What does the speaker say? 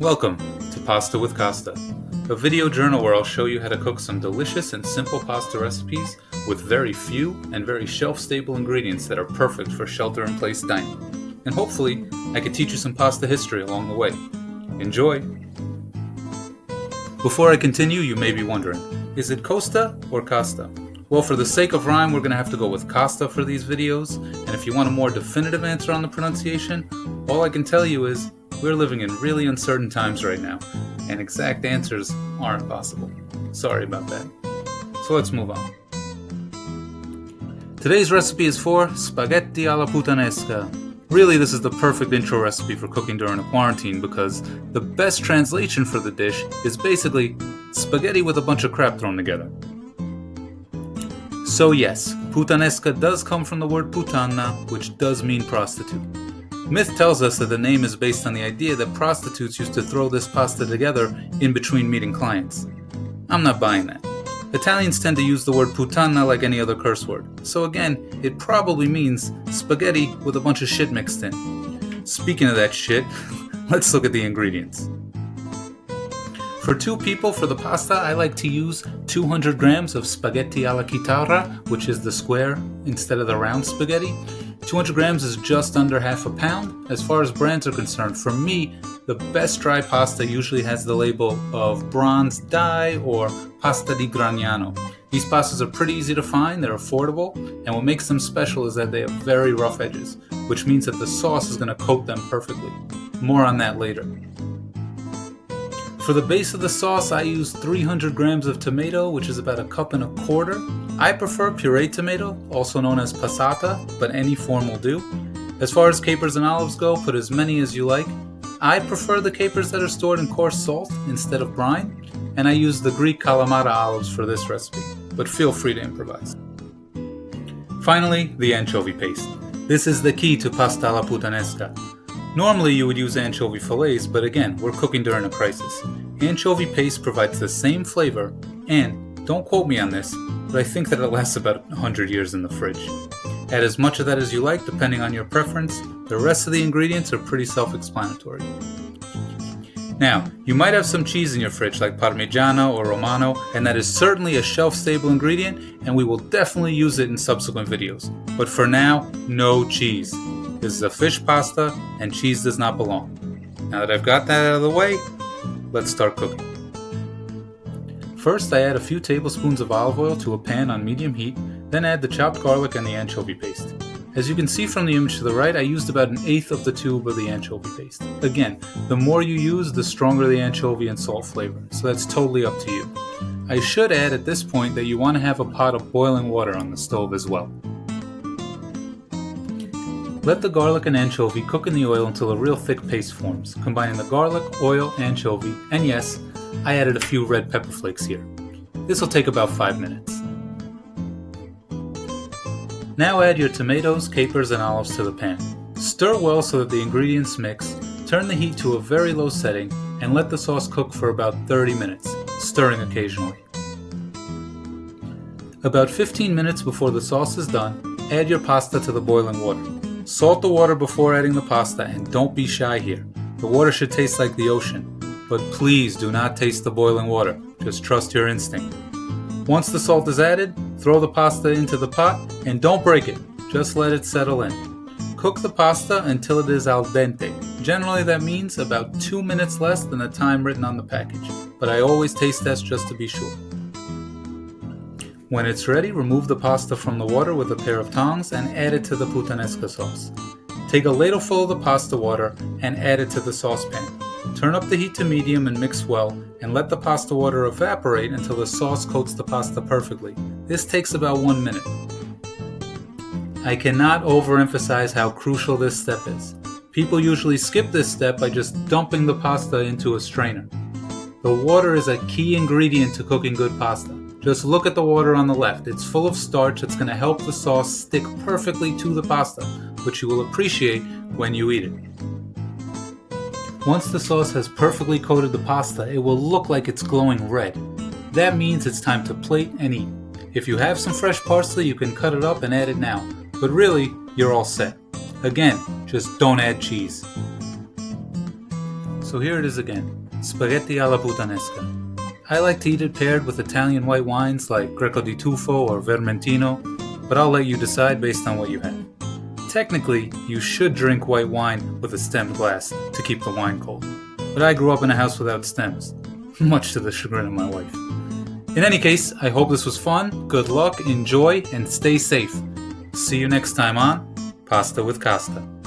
Welcome to Pasta with Costa, a video journal where I'll show you how to cook some delicious and simple pasta recipes with very few and very shelf-stable ingredients that are perfect for shelter-in-place dining. And hopefully, I can teach you some pasta history along the way. Enjoy! Before I continue, you may be wondering, is it Costa or Costa? Well, for the sake of rhyme, we're going to have to go with Costa for these videos, and if you want a more definitive answer on the pronunciation, all I can tell you is we're living in really uncertain times right now, and exact answers aren't possible. Sorry about that. So let's move on. Today's recipe is for spaghetti alla puttanesca. Really, this is the perfect intro recipe for cooking during a quarantine because the best translation for the dish is basically spaghetti with a bunch of crap thrown together. So yes, puttanesca does come from the word puttana, which does mean prostitute. Myth tells us that the name is based on the idea that prostitutes used to throw this pasta together in between meeting clients. I'm not buying that. Italians tend to use the word puttana like any other curse word, so again, it probably means spaghetti with a bunch of shit mixed in. Speaking of that shit, let's look at the ingredients. For 2 people for the pasta, I like to use 200 grams of spaghetti alla chitarra, which is the square instead of the round spaghetti. 200 grams is just under half a pound. As far as brands are concerned, for me, the best dry pasta usually has the label of Bronze Dye or Pasta di Gragnano. These pastas are pretty easy to find, they're affordable, and what makes them special is that they have very rough edges, which means that the sauce is going to coat them perfectly. More on that later. For the base of the sauce, I use 300 grams of tomato, which is about 1.25 cups. I prefer pureed tomato, also known as passata, but any form will do. As far as capers and olives go, put as many as you like. I prefer the capers that are stored in coarse salt instead of brine, and I use the Greek Kalamata olives for this recipe, but feel free to improvise. Finally, the anchovy paste. This is the key to pasta alla puttanesca. Normally you would use anchovy fillets, but again, we're cooking during a crisis. Anchovy paste provides the same flavor, and, don't quote me on this, but I think that it lasts about 100 years in the fridge. Add as much of that as you like, depending on your preference. The rest of the ingredients are pretty self-explanatory. Now, you might have some cheese in your fridge like Parmigiano or Romano, and that is certainly a shelf-stable ingredient, and we will definitely use it in subsequent videos. But for now, no cheese. This is a fish pasta, and cheese does not belong. Now that I've got that out of the way, let's start cooking. First, I add a few tablespoons of olive oil to a pan on medium heat, then add the chopped garlic and the anchovy paste. As you can see from the image to the right, I used about 1/8 of the tube of the anchovy paste. Again, the more you use, the stronger the anchovy and salt flavor, so that's totally up to you. I should add at this point that you want to have a pot of boiling water on the stove as well. Let the garlic and anchovy cook in the oil until a real thick paste forms, combining the garlic, oil, anchovy, and yes, I added a few red pepper flakes here. This will take about 5 minutes. Now add your tomatoes, capers, and olives to the pan. Stir well so that the ingredients mix, turn the heat to a very low setting, and let the sauce cook for about 30 minutes, stirring occasionally. About 15 minutes before the sauce is done, add your pasta to the boiling water. Salt the water before adding the pasta, and don't be shy here. The water should taste like the ocean, but please do not taste the boiling water. Just trust your instinct. Once the salt is added, throw the pasta into the pot, and don't break it. Just let it settle in. Cook the pasta until it is al dente. Generally that means about 2 minutes less than the time written on the package, but I always taste test just to be sure. When it's ready, remove the pasta from the water with a pair of tongs and add it to the puttanesca sauce. Take a ladleful of the pasta water and add it to the saucepan. Turn up the heat to medium and mix well, and let the pasta water evaporate until the sauce coats the pasta perfectly. This takes about 1 minute. I cannot overemphasize how crucial this step is. People usually skip this step by just dumping the pasta into a strainer. The water is a key ingredient to cooking good pasta. Just look at the water on the left. It's full of starch that's going to help the sauce stick perfectly to the pasta, which you will appreciate when you eat it. Once the sauce has perfectly coated the pasta, it will look like it's glowing red. That means it's time to plate and eat. If you have some fresh parsley, you can cut it up and add it now. But really, you're all set. Again, just don't add cheese. So here it is again, spaghetti alla Puttanesca. I like to eat it paired with Italian white wines like Greco di Tufo or Vermentino, but I'll let you decide based on what you have. Technically, you should drink white wine with a stemmed glass to keep the wine cold, but I grew up in a house without stems, much to the chagrin of my wife. In any case, I hope this was fun, good luck, enjoy, and stay safe. See you next time on Pasta with Costa.